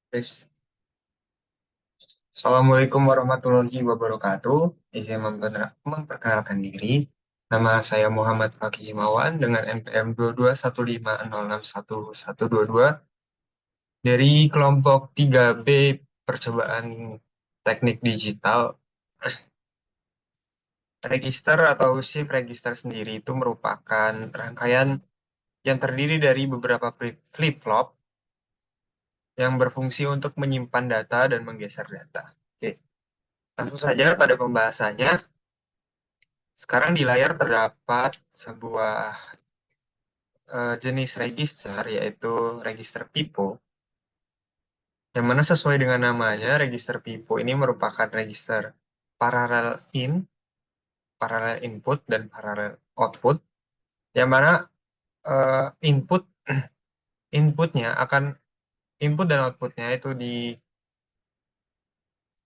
Guys, Assalamualaikum warahmatullahi wabarakatuh. Izin memperkenalkan diri. Nama saya Muhammad Fakih Himawan dengan NPM 2215061122 dari kelompok 3B Percobaan Teknik Digital. Register atau shift register sendiri itu merupakan rangkaian yang terdiri dari beberapa flip-flop yang berfungsi untuk menyimpan data dan menggeser data. Oke, langsung saja pada pembahasannya. Sekarang di layar terdapat sebuah jenis register, yaitu register pipo, yang mana sesuai dengan namanya, register pipo ini merupakan register paralel in, paralel input, dan paralel output, yang mana eh, input inputnya akan input dan outputnya itu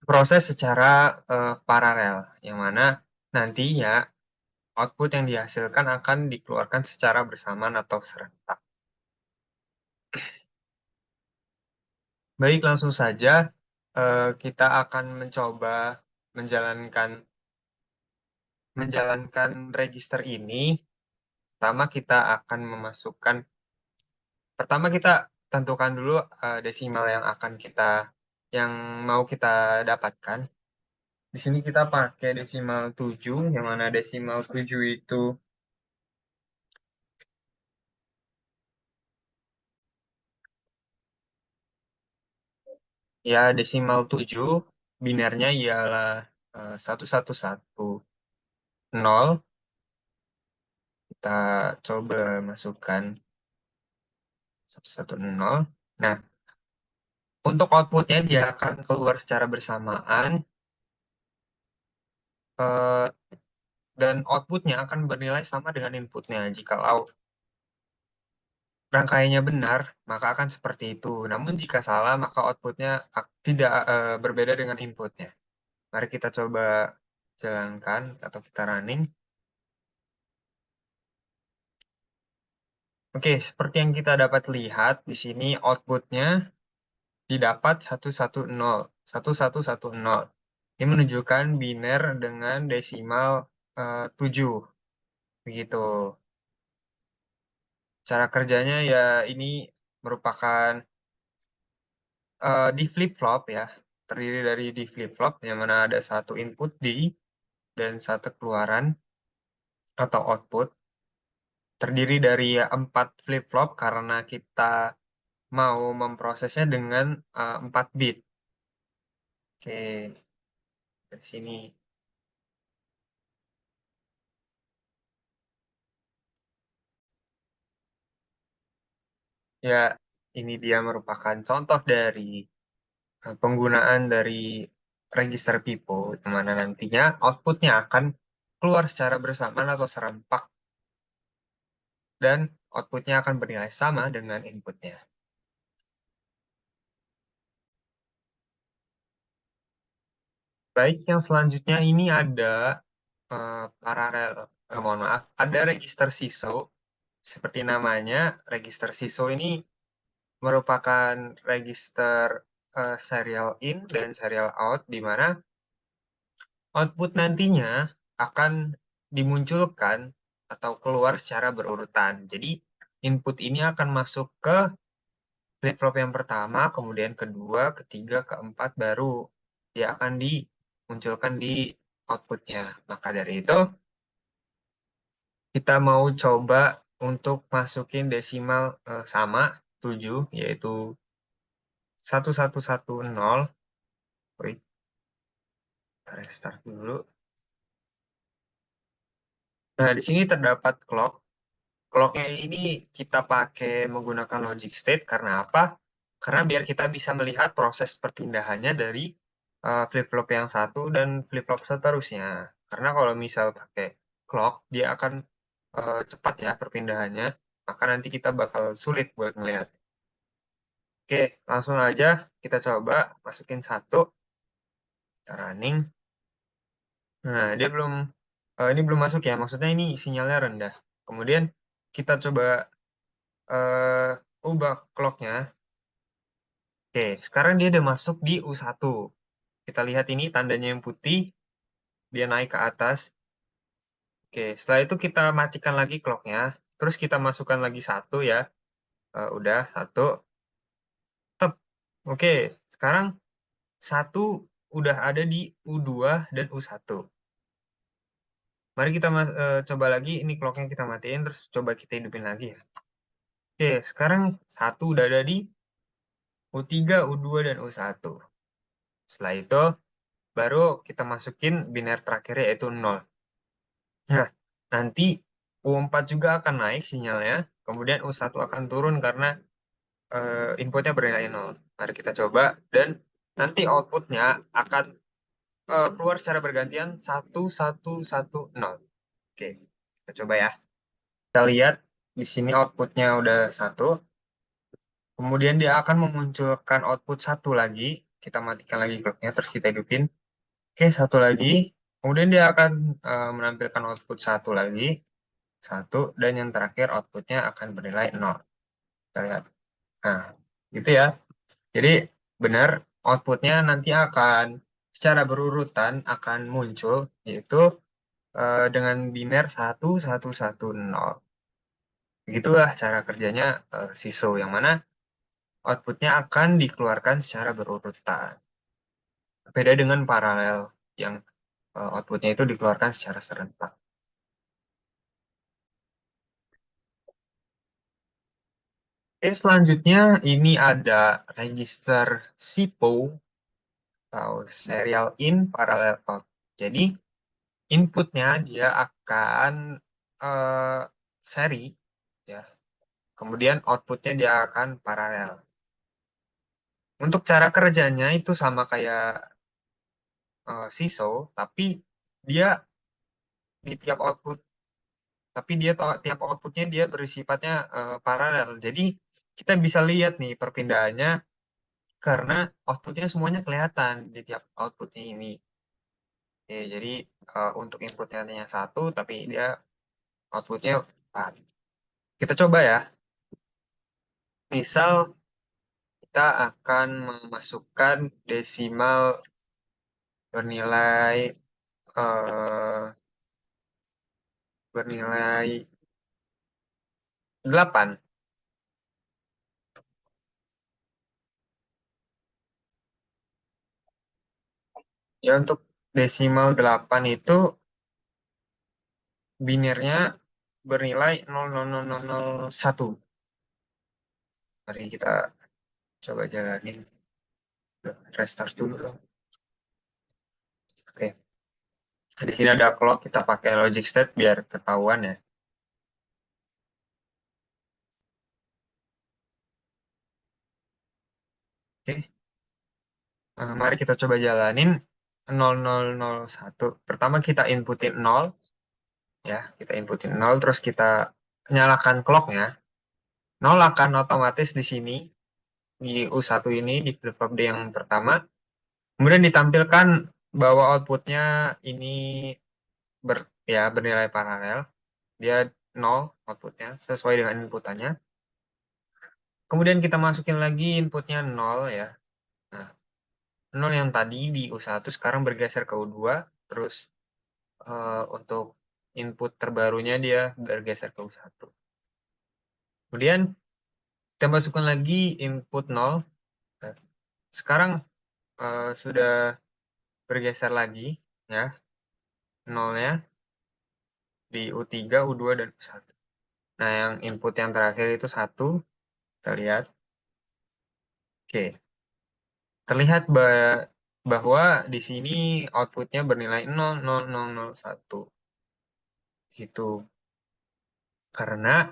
diproses secara paralel, yang mana nantinya output yang dihasilkan akan dikeluarkan secara bersamaan atau serentak. Baik, langsung saja kita akan mencoba menjalankan menjalankan register ini. Pertama kita tentukan dulu desimal yang mau kita dapatkan. Di sini kita pakai desimal 7, yang mana desimal 7 itu ya desimal 7 binernya ialah 1110. Kita coba masukkan 110. Nah, untuk outputnya dia akan keluar secara bersamaan, eh, dan outputnya akan bernilai sama dengan inputnya. Jikalau rangkaiannya benar, maka akan seperti itu. Namun jika salah, maka outputnya tidak berbeda dengan inputnya. Mari kita coba jalankan atau kita running. Oke, seperti yang kita dapat lihat di sini outputnya didapat 110. 1110. Ini menunjukkan biner dengan desimal 7. Begitu. Cara kerjanya ya ini merupakan di flip-flop ya. Terdiri dari di flip-flop yang mana ada satu input D dan satu keluaran atau output. Terdiri dari 4 flip-flop karena kita mau memprosesnya dengan 4 bit. Oke, dari sini. Ya, ini dia merupakan contoh dari penggunaan dari register pipo, yang mana nantinya outputnya akan keluar secara bersamaan atau serempak, dan outputnya akan bernilai sama dengan inputnya. Baik, yang selanjutnya ini ada paralel, mohon maaf, ada register SISO. Seperti namanya, register SISO ini merupakan register serial in dan serial out, di mana output nantinya akan dimunculkan atau keluar secara berurutan. Jadi, input ini akan masuk ke flip-flop yang pertama, kemudian kedua, ketiga, keempat, baru dia akan dimunculkan di outputnya. Maka dari itu, kita mau coba untuk masukin desimal sama 7, yaitu 1110. Wait, kita restart dulu. Nah, di sini terdapat clock. Clocknya ini kita pakai menggunakan logic state karena apa? Karena biar kita bisa melihat proses perpindahannya dari flip-flop yang satu dan flip-flop seterusnya. Karena kalau misal pakai clock, dia akan cepat ya perpindahannya. Maka nanti kita bakal sulit buat melihat. Oke, langsung aja kita coba masukin satu, kita running. Nah, ini belum masuk ya. Maksudnya ini sinyalnya rendah. Kemudian kita coba ubah clocknya. Oke, sekarang dia udah masuk di U1. Kita lihat ini tandanya yang putih, dia naik ke atas. Oke, setelah itu kita matikan lagi clocknya. Terus kita masukkan lagi satu ya. Udah, satu. Tep. Oke, sekarang satu udah ada di U2 dan U1. Mari kita coba lagi, ini clocknya kita matiin, terus coba kita hidupin lagi ya. Oke, sekarang satu udah ada di U3, U2, dan U1. Setelah itu, baru kita masukin biner terakhirnya yaitu 0. Nah, nanti U4 juga akan naik sinyalnya, kemudian U1 akan turun karena inputnya bernilai 0. Mari kita coba, dan nanti outputnya akan keluar secara bergantian 1, 1, 1, 0. Oke, kita coba ya. Kita lihat di sini outputnya udah 1. Kemudian dia akan memunculkan output satu lagi. Kita matikan lagi clocknya, terus kita hidupin. Oke, satu lagi. Kemudian dia akan menampilkan output satu lagi. Satu, dan yang terakhir outputnya akan bernilai 0. Kita lihat. Nah, gitu ya. Jadi, benar outputnya nanti akan secara berurutan akan muncul, yaitu dengan biner 1, 1, 1, 0. Begitulah cara kerjanya SISO, yang mana outputnya akan dikeluarkan secara berurutan. Beda dengan paralel yang outputnya itu dikeluarkan secara serentak. Oke, selanjutnya ini ada register SIPO atau serial in parallel out. Jadi inputnya dia akan eh, seri ya. Kemudian outputnya dia akan paralel. Untuk cara kerjanya itu sama kayak SISO, tapi dia di tiap output, tiap outputnya dia bersifatnya paralel. Jadi kita bisa lihat nih perpindahannya karena outputnya semuanya kelihatan di tiap outputnya ini. Oke, jadi untuk inputnya hanya satu, tapi dia outputnya 4. Kita coba ya. Misal kita akan memasukkan desimal bernilai eh, bernilai 8. Ya, untuk desimal 8 itu binirnya bernilai 0,00001. Mari kita coba jalanin. Restart dulu dong. Oke. Di sini ada clock, kita pakai logic state biar ketahuan ya. Oke. Mari kita coba jalanin 0001. Pertama kita inputin 0 ya, kita inputin 0 terus kita nyalakan clocknya. 0 akan otomatis di sini di U1 ini di flip-flop D yang pertama. Kemudian ditampilkan bahwa outputnya ini bernilai paralel. Dia 0 outputnya sesuai dengan inputannya. Kemudian kita masukin lagi inputnya 0 ya. Nah, 0 yang tadi di U1 sekarang bergeser ke U2. Terus untuk input terbarunya dia bergeser ke U1. Kemudian kita masukkan lagi input 0. Nah, sekarang sudah bergeser lagi ya, nolnya di U3, U2, dan U1. Nah, yang input yang terakhir itu 1. Kita lihat. Oke. Terlihat bahwa di sini outputnya bernilai 0,0001. Gitu. Karena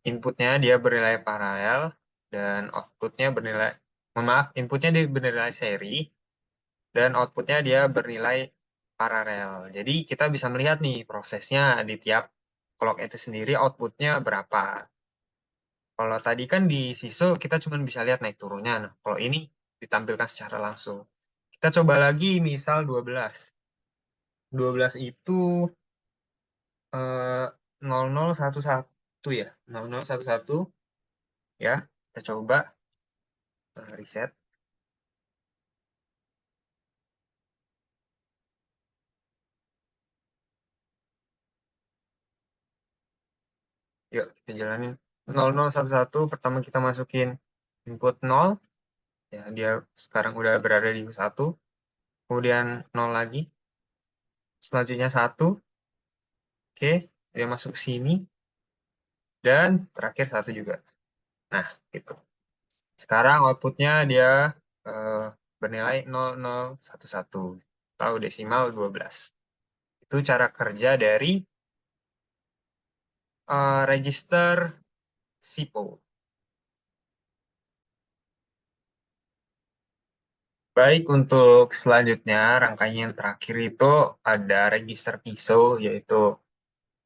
inputnya dia bernilai paralel dan outputnya bernilai, mohon maaf, inputnya dia bernilai seri dan outputnya dia bernilai paralel. Jadi kita bisa melihat nih prosesnya di tiap clock itu sendiri outputnya berapa. Kalau tadi kan di SISO kita cuma bisa lihat naik turunnya. Nah, kalau ini ditampilkan secara langsung. Kita coba lagi misal 12. 12 itu 0011 ya. 0011 ya. Kita coba. reset. Yuk, kita jalanin. 0011 pertama kita masukin input 0. Ya, dia sekarang udah berada di 1. Kemudian 0 lagi. Selanjutnya 1. Oke, dia masuk ke sini. Dan terakhir 1 juga. Nah, gitu. Sekarang outputnya dia eh, bernilai 0011 atau desimal 12. Itu cara kerja dari register SIPO. Baik, untuk selanjutnya, rangkaian yang terakhir itu ada register ISO, yaitu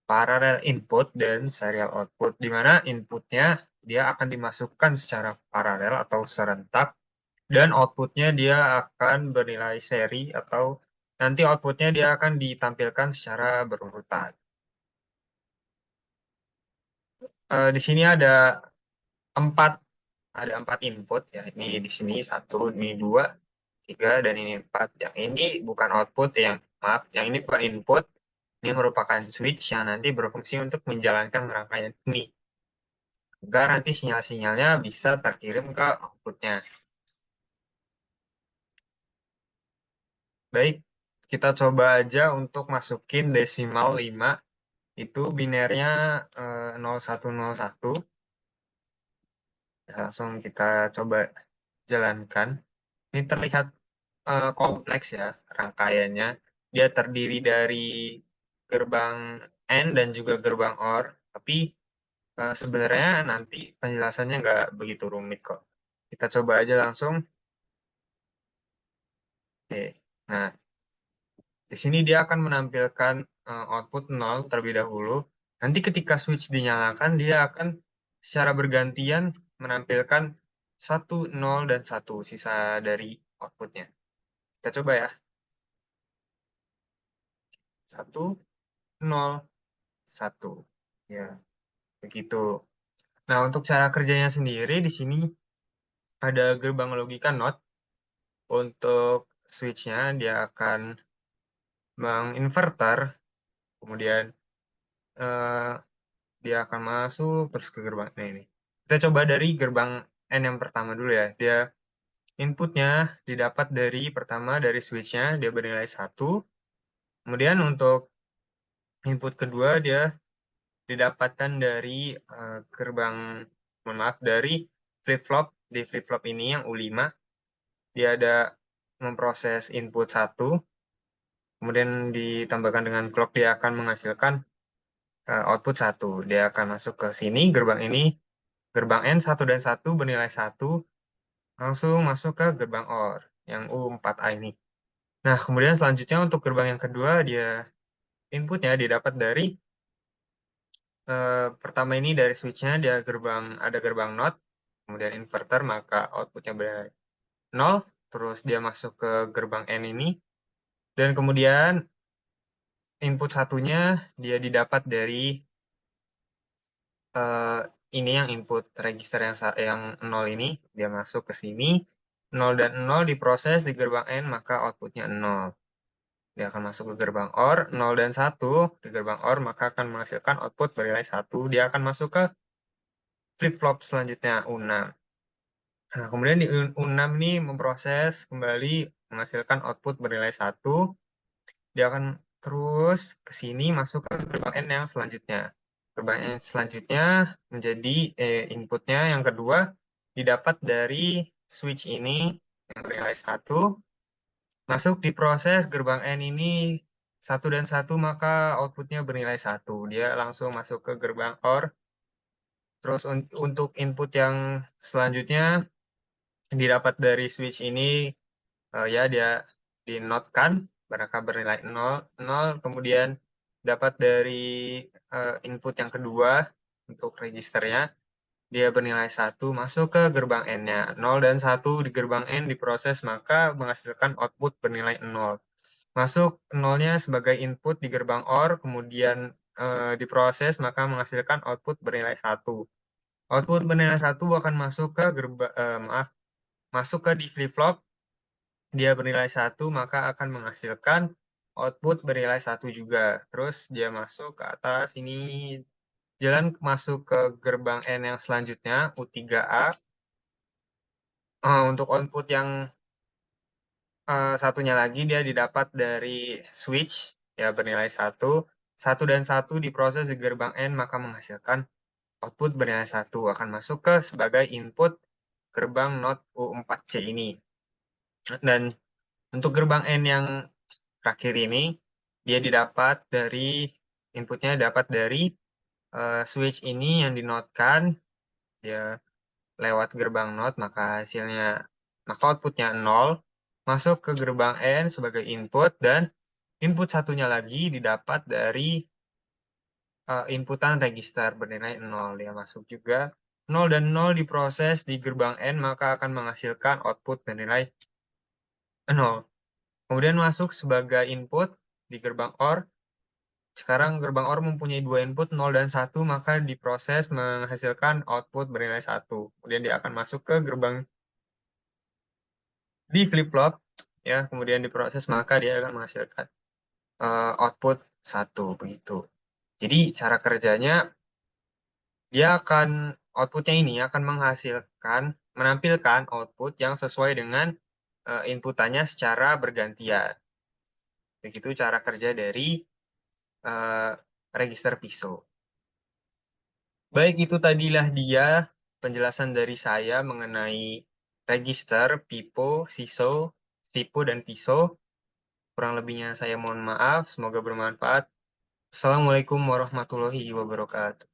parallel input dan serial output, di mana inputnya dia akan dimasukkan secara paralel atau serentak, dan outputnya dia akan bernilai seri atau nanti outputnya dia akan ditampilkan secara berurutan. Di sini empat ada empat input ya. Ini di sini satu, ini dua, tiga, dan ini empat. Yang ini bukan output, yang maaf, yang ini bukan input. Ini merupakan switch yang nanti berfungsi untuk menjalankan rangkaian ini agar nanti sinyal-sinyalnya bisa terkirim ke outputnya. Baik, kita coba aja untuk masukin desimal 5. Itu binernya 0101. Ya, langsung kita coba jalankan. Ini terlihat kompleks ya rangkaiannya. Dia terdiri dari gerbang AND dan juga gerbang OR. Tapi sebenarnya nanti penjelasannya nggak begitu rumit kok. Kita coba aja langsung. Oke. Nah, di sini dia akan menampilkan output 0 terlebih dahulu. Nanti ketika switch dinyalakan, dia akan secara bergantian menampilkan 1, 0, dan 1 sisa dari outputnya. Kita coba ya. 1, 0, 1. Ya, begitu. Nah, untuk cara kerjanya sendiri di sini ada gerbang logika NOT. Untuk switch-nya dia akan menginverter, kemudian eh, dia akan masuk terus ke gerbang ini. Kita coba dari gerbang N yang pertama dulu ya. Dia inputnya didapat dari pertama dari switch-nya, dia bernilai 1. Kemudian untuk input kedua dia didapatkan dari gerbang, mohon maaf, dari flip-flop. Di flip-flop ini yang U5, dia ada memproses input 1, kemudian ditambahkan dengan clock dia akan menghasilkan output 1. Dia akan masuk ke sini, gerbang ini, gerbang N1 dan 1 bernilai 1, langsung masuk ke gerbang OR, yang U4A ini. Nah, kemudian selanjutnya untuk gerbang yang kedua, dia inputnya didapat dari pertama ini dari switch-nya, dia ada gerbang NOT, kemudian inverter, maka outputnya bernilai 0, terus dia masuk ke gerbang N ini, dan kemudian input satunya dia didapat dari eh, ini yang input register yang 0 ini, dia masuk ke sini, 0 dan 0 diproses di gerbang N, maka outputnya 0. Dia akan masuk ke gerbang OR, 0 dan 1 di gerbang OR, maka akan menghasilkan output bernilai 1. Dia akan masuk ke flip-flop selanjutnya, U6. Nah, kemudian di U6 ini memproses kembali menghasilkan output bernilai 1. Dia akan terus ke sini masuk ke gerbang N yang selanjutnya. Gerbang N selanjutnya menjadi inputnya yang kedua didapat dari switch ini yang bernilai 1. Masuk di proses gerbang N ini 1 dan 1, maka outputnya bernilai 1. Dia langsung masuk ke gerbang OR. Terus untuk input yang selanjutnya didapat dari switch ini, ya dia dinotkan mereka bernilai 0, 0, kemudian dapat dari input yang kedua untuk registernya, dia bernilai 1, masuk ke gerbang N-nya. 0 dan 1 di gerbang N diproses, maka menghasilkan output bernilai 0. Masuk 0-nya sebagai input di gerbang OR, kemudian diproses, maka menghasilkan output bernilai 1. Output bernilai 1 akan masuk ke gerbang, maaf, masuk ke di flip-flop, dia bernilai 1, maka akan menghasilkan output bernilai 1 juga. Terus dia masuk ke atas, ini jalan masuk ke gerbang N yang selanjutnya, U3A. Untuk output yang satunya lagi dia didapat dari switch, ya bernilai 1. 1 dan 1 diproses di gerbang N, maka menghasilkan output bernilai 1. Akan masuk ke sebagai input gerbang NOT U4C ini. Dan untuk gerbang N yang terakhir ini, dia didapat dari inputnya dapat dari switch ini yang dinotkan ya lewat gerbang NOT, maka outputnya 0 masuk ke gerbang N sebagai input, dan input satunya lagi didapat dari inputan register bernilai 0, ya masuk juga 0, dan 0 diproses di gerbang N maka akan menghasilkan output bernilai 0. Kemudian masuk sebagai input di gerbang OR. Sekarang gerbang OR mempunyai dua input 0 dan 1, maka diproses menghasilkan output bernilai 1. Kemudian dia akan masuk ke gerbang di flip-flop, ya, kemudian diproses maka dia akan menghasilkan output 1 begitu. Jadi cara kerjanya, dia akan outputnya ini akan menampilkan output yang sesuai dengan inputannya secara bergantian. Begitu cara kerja dari eh, register PISO. Baik, itu tadilah dia penjelasan dari saya mengenai register, pipo, siso, sipo, dan piso. Kurang lebihnya saya mohon maaf, semoga bermanfaat. Assalamualaikum warahmatullahi wabarakatuh.